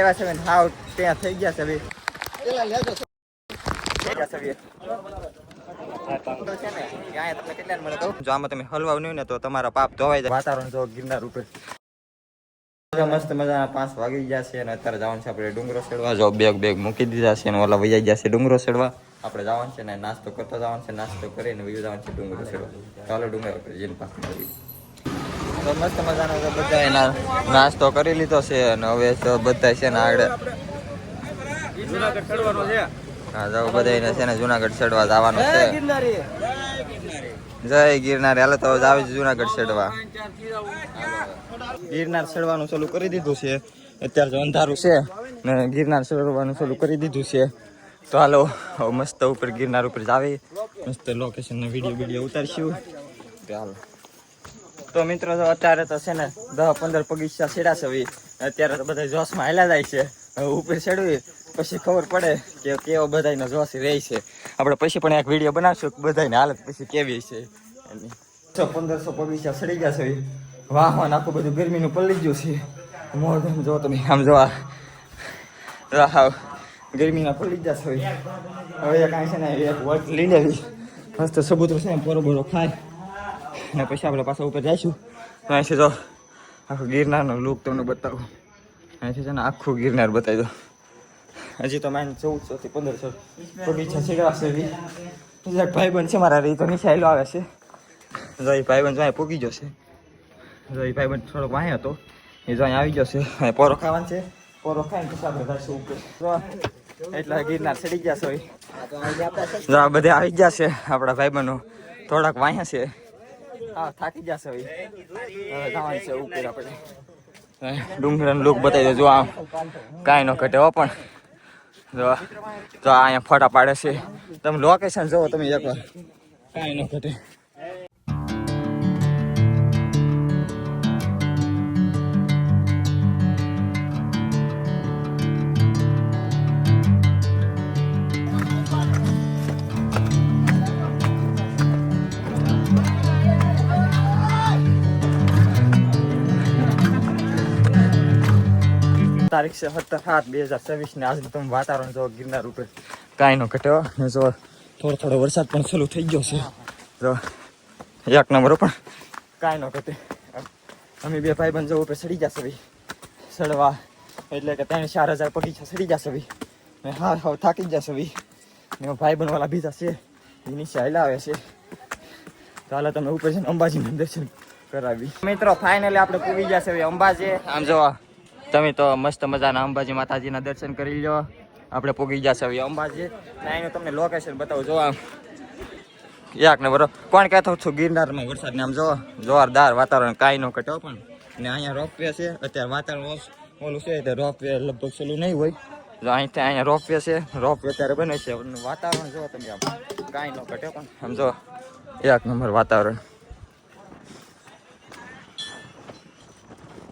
એવા છે ને હાવ ત્યાં થઈ ગયા છે હવે જો આમાં તમે હલવા નહીં ને તો તમારા પાપ ધોવાઈ જાય. વાતાવરણ જો ગિરનાર ઉપર મસ્ત મજાના 5 વાગી ગયા છે અને અત્યારે જવાનું છે આપણે ડુંગરો ચડવા. જો બેગ મૂકી દીધા છે અને ઓલા વૈયા ગયા છે ડુંગરો ચડવા. આપણે જવાનું છે ને નાસ્તો કરતા જવાનું છે, નાસ્તો કરીને બીજું જવાનું છે ડુંગરો ચડવા. ચાલો ડુંગર ઉપર જઈને પાછું મળીએ. તો મસ્ત મજાનો બધા એના નાસ્તો કરી લીધો છે અને હવે તો બધા છે ને આગળ જુનાગઢ ચડવાનો છે. હા જાવ બધા છે ને જુનાગઢ ચડવા જવાનું છે. જય ગિરનાર. હાલો તો જાવ જુનાગઢ ચડવા. ગિરનાર ચડવાનું ચાલુ કરી દીધું છે. અત્યારે જો અંધારું છે ને ગિરનાર ચડવાનું ચાલુ કરી દીધું છે. તો હાલો મસ્ત ઉપર ગિરનાર ઉપર જાવી, મસ્ત લોકેશન ને વિડીયો ઉતારશું. હાલો તો મિત્રો અત્યારે તો છે ને 10-15 પગીચા છેડા છે. અત્યારે તો બધા જોશમાં હાલ્યા જાય છે. હવે ઉપર ચડવી પછી ખબર પડે કે કેવો બધાનો જોશ રહે છે. આપણે પછી પણ એક વિડીયો બનાવશું કે બધાની હાલત પછી કેવી છે. 1500 પગીચા ચડી ગયા છે. વાહન આખું બધું ગરમીનું પલળી ગયું છે. મોઢું જો તમે આમ જોવા હાવ ગરમીના પલળી ગયા છે. હવે કાંઈ છે ને એક વોટ લઈ લેવી, મસ્ત સબૂતરો છે ને બરોબર ખાય ને પછી આપણે પાછા ઉપર જઈશું. અહીંથી જો આખું ગિરનારનો લુક તમને બતાવું. અહીંથી છે ને આખું ગિરનાર બતાવી દો. હજી તો માઇન 1400 થી 1500 બગીચા છેડવા છે. એક ભાઈબંધ છે મારા, તો નીચે આવેલો આવે છે. જો એ ભાઈબંધ જો પૂગી જશે. જો એ ભાઈબંધ થોડોક વાંહે હતો, એ જો અહીં આવી જશે. પોરો ખાવાનું છે, પોરો ખાઈને પછી આપણે જઈશું ઉપર. એટલે ગિરનાર ચડી ગયા છે. જો આ બધા આવી ગયા છે આપણા ભાઈબંધો, થોડાક વાંહે છે. હા થાકી જશે. હવે જવાનું છે ઉપર આપણે. ડુંગરાનો લુક બતાવી દો. જો આમ કાંઈ ન ઘટે હો. પણ જો અહીંયા ફોટા પાડે છે. તમે લોકેશન જોવો તમે એકવાર, કાંઈ ન ઘટે. તારીખ છે 17/7/2024 ને આજનું તમે વાતાવરણ જો ગિરનાર ઉપર કાંઈ ન ઘટે ને. જો થોડો વરસાદ પણ ચાલુ થઈ ગયો છે. જો એક નંબર પણ કાંઈ ન ઘટે. અમે બે ભાઈબંધ જો ઉપર ચડી જશે ચડવા, એટલે કે 3-4 હજાર પગીચા ચડી જશે. ને હા થાકી જશે. ને ભાઈબંધ વાળા બીજા છે એ નીચે હાલ્યા આવે છે. તો હાલ તમે ઉપર છે અંબાજીના દર્શન કરાવી. મિત્રો ફાઇનલી આપણે પૂરી જશે અંબાજી. આમ જોવા તમે તો મસ્ત મજાના અંબાજી માતાજીના દર્શન કરી લો. આપણે પૂગી જશે હવે અંબાજી. એનું તમને લોકેશન બતાવું. જોવા એક નંબર. કોણ કહેતો છું ગિરનારમાં વરસાદને આમ જો જોરદાર વાતાવરણ, કાંઈ ન ઘટે પણ. ને અહીંયા રોપવે છે. અત્યારે વાતાવરણ ઓલું છે તો રોપવે લગભગ ચાલુ નહીં હોય. જો અહીંથી અહીંયા રોપવે છે. રોપવે અત્યારે બને છે. વાતાવરણ જો તમે આમ કાંઈ ન ઘટે પણ. આમ જો એક નંબર વાતાવરણ.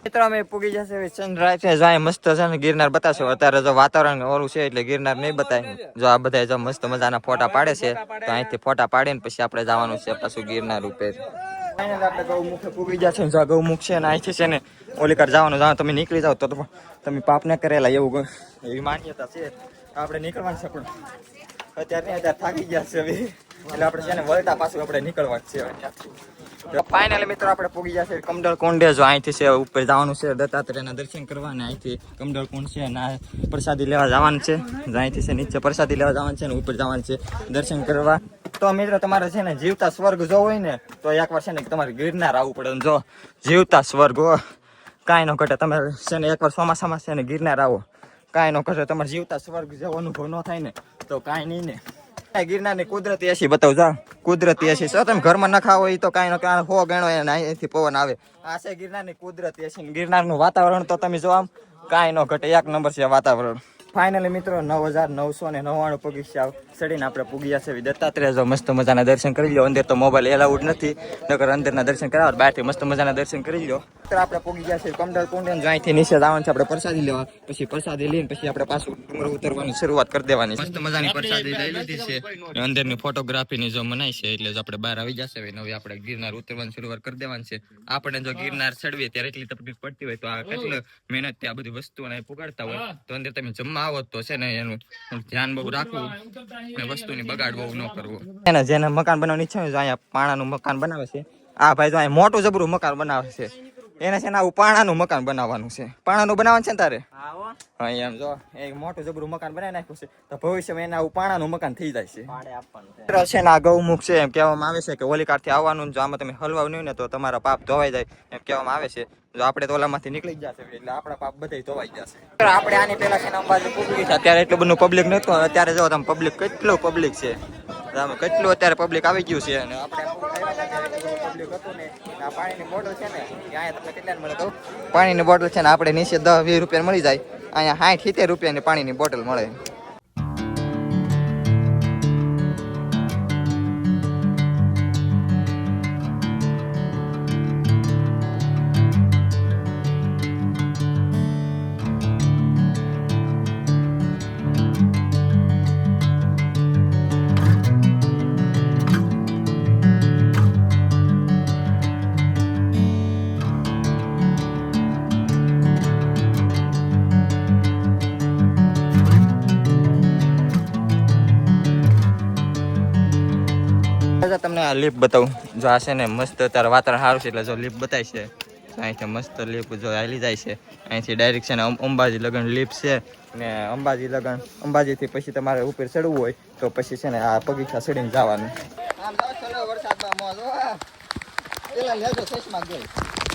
મિત્રો અમે પૂગી જશે સનરાઈઝ જાય મસ્ત છે ને ગિરનાર બતાવશે. અત્યારે જો વાતાવરણ ઓલું છે એટલે ગિરનાર નહીં બતાય. જો આ બધા જો મસ્ત મજાના ફોટા પાડે છે તો અહીંથી ફોટા પાડીને પછી આપણે જવાનું છે પાછું ગિરનાર ઉપર. આપણે ગૌમુખે પૂગી જશે. જો ગૌમુખ છે ને અહીંથી છે ને ઓલી કર જવાનું. તમે નીકળી જાઓ તો તમે પાપ ન કરેલા એવું એવી માન્યતા છે. આપણે નીકળવાનું છે પણ અત્યારે થાકી ગયા છે હવે. એટલે આપણે છે ને વળતા પાછું આપણે નીકળવા જ છે. ફાઇનલી મિત્રો આપણે પૂગી જશે કમડલ કુંડે. જો અહીંથી છે ઉપર જવાનું છે દત્તાત્રેયના દર્શન કરવા. ને અહીંથી કમડલ કુંડ છે ને પ્રસાદી લેવા જવાનું છે. અહીંથી છે નીચે પ્રસાદી લેવા જવાનું છે ને ઉપર જવાનું છે દર્શન કરવા. તો મિત્રો તમારે છે ને જીવતા સ્વર્ગ જોવો હોય ને તો એકવાર છે ને તમારે ગિરનાર આવવું પડે. જો જીવતા સ્વર્ગ કાંઈ ન ઘટે. તમે છે ને એકવાર ચોમાસામાં છે ને ગિરનાર આવો, કાંઈ ન ઘટે. તમારે જીવતા સ્વર્ગ જેવો અનુભવ ન થાય ને તો કાંઈ નહીં ને. ગિરનારની કુદરતી એસી બતાવું. જા કુદરતી એસી છો તમે ઘરમાં ન ખાવ હોય તો કાંઈ ન કાંઈ હો ગણો અહીંથી પવન આવે. આ છે ગિરનારની કુદરતી એસી. ગિરનારનું વાતાવરણ તો તમે જો આમ કાંઈ ન ઘટે. એક નંબર છે વાતાવરણ. ફાઇનલી મિત્રો 9,999 પગીચા ચડીને આપણે પૂગ્યા છે દત્તાત્રેય. જો મસ્ત મજાના દર્શન કરી લો. અંદર તો મોબાઈલ એલાઉડ નથી, નકર અંદરના દર્શન કરાવો. બહારથી મસ્ત મજાના દર્શન કરી લો. આપણે પૂગી ગયા છે કમડલ કુંડ. અહીંથી નીચે જવાનું છે આપણે પ્રસાદી લેવા. પછી પ્રસાદી લઈને પછી આપણે પાછું ડુંગર ઉતરવાની શરૂઆત કરી દેવાની. મસ્ત મજાની પ્રસાદી લઈ લીધી છે. અંદરની ફોટોગ્રાફીની જો મનાઈ છે એટલે જ આપણે બહાર આવી જશે. હવે આપણે ગિરનાર ઉતરવાની શરૂઆત કરી દેવાની છે. આપણે જો ગિરનાર ચડવીએ ત્યારે એટલી તકલીફ પડતી હોય તો આ કેટલી મહેનત થી આ બધી વસ્તુઓને પુગાડતા હોય તો અંદર તમે જમવા આવો તો છે ને એનું ધ્યાન બહુ રાખવું અને વસ્તુની બગાડ બહુ ન કરવો. એને જેને મકાન બનાવવાની ઈચ્છા હોય અહીંયા પાણાનું મકાન બનાવે છે. આ ભાઈ તો અહીંયા મોટું જબરું મકાન બનાવે છે. એને છે ને આવું પાણાનું મકાન બનાવવાનું છે. પાણાનું બનાવવાનું છે ને તારે? હા એમ જો એક મોટું જબરું મકાન બનાવી નાખ્યું છે તો ભવિષ્યમાં એને આવું પાણાનું મકાન થઈ જાય છે. છે ને આ ગૌમુખ છે એમ કહેવામાં આવે છે કે ઓલીકાર થી આવવાનું. જો આમાં તમે હલવાવ નહીં ને તો તમારા પાપ ધોવાઈ જાય એમ કહેવામાં આવે છે. જો આપણે તો ઓલામાંથી નીકળી જશે એટલે આપણા પાપ બધા ધોવાઈ જશે. આપણે આની પેલા છે ને અંબાજી પબ્લિક છે. અત્યારે એટલું બધું પબ્લિક નતું. અત્યારે જો તમે પબ્લિક કેટલું પબ્લિક છે. કેટલું અત્યારે પબ્લિક આવી ગયું છે. અને આપણે પબ્લિક હતું ને આ પાણીની બોટલ છે ને અહીંયા તમને કેટલા મળે કહું? પાણીની બોટલ છે ને આપણે નીચે 10-20 રૂપિયા મળી જાય. અહીંયા 60-70 રૂપિયાની પાણીની બોટલ મળે. તમને આ લીપ બતાવું. જો આ છે ને મસ્ત અત્યારે વાતાવરણ સારું છે એટલે જો લીપ બતાય છે. અહીંથી મસ્ત લીપ જો હાલી જાય છે. અહીંથી ડાયરેક્ટ છે ને અંબાજી લગન લીપ છે. ને અંબાજી લગન અંબાજીથી પછી તમારે ઉપર ચડવું હોય તો પછી છે ને આ પગીચા ચડીને જવાનું.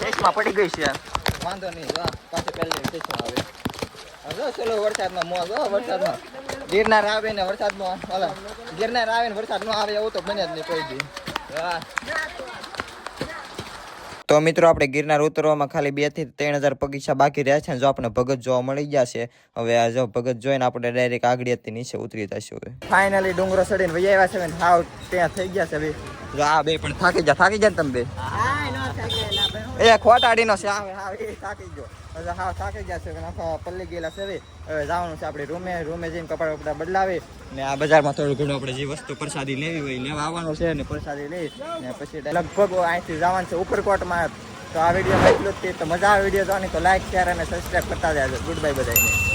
ચશ્મા પડી ગઈ છે. વાંધો નહીં પાછી પહેલી ચશ્મા આવે. ચલો વરસાદમાં મોજ. વરસાદમાં ગિરનાર આવે ને વરસાદમાં ગિરનાર આવે ને વરસાદ નો આવે એવું તો બને જ નહીં કોઈ દી. તો મિત્રો આપણે ગિરનાર ઉતરવામાં ખાલી 2 થી 3000 પગીચા બાકી રહ્યા છે. જો આપણે ભગત જોવા મળી ગયા છે. હવે આ જો ભગત જોઈને આપણે ડાયરેક્ટ આગળથી નીચે ઉતરી જશું. હવે ફાઇનલી ડુંગરો ચડીને વહી આવ્યા છે. હાવ ત્યાં થઈ ગયા છે. હવે જો આ બે પણ થાકી જાય ને તમે બે. એ ખોટાડીનો છે. થાકી ગયો. હા થાકી ગયા છે. આખા પલ્લી ગયેલા છે. હવે જવાનું છે આપણે રૂમે જઈને કપડા બપડા બદલાવી ને આ બજારમાં થોડું ઘણું આપણે જે વસ્તુ પ્રસાદી લેવી હોય લેવા આવવાનું છે. ને પ્રસાદી લઈ ને પછી લગભગ અહીંથી જવાનું છે ઉપરકોટમાં. તો આ વિડીયો એટલું જ. તો મજા આવે વિડીયો જોવાની તો લાઈક શેર અને સબસ્ક્રાઈબ કરતા જાય. ગુડ બાય બધાને.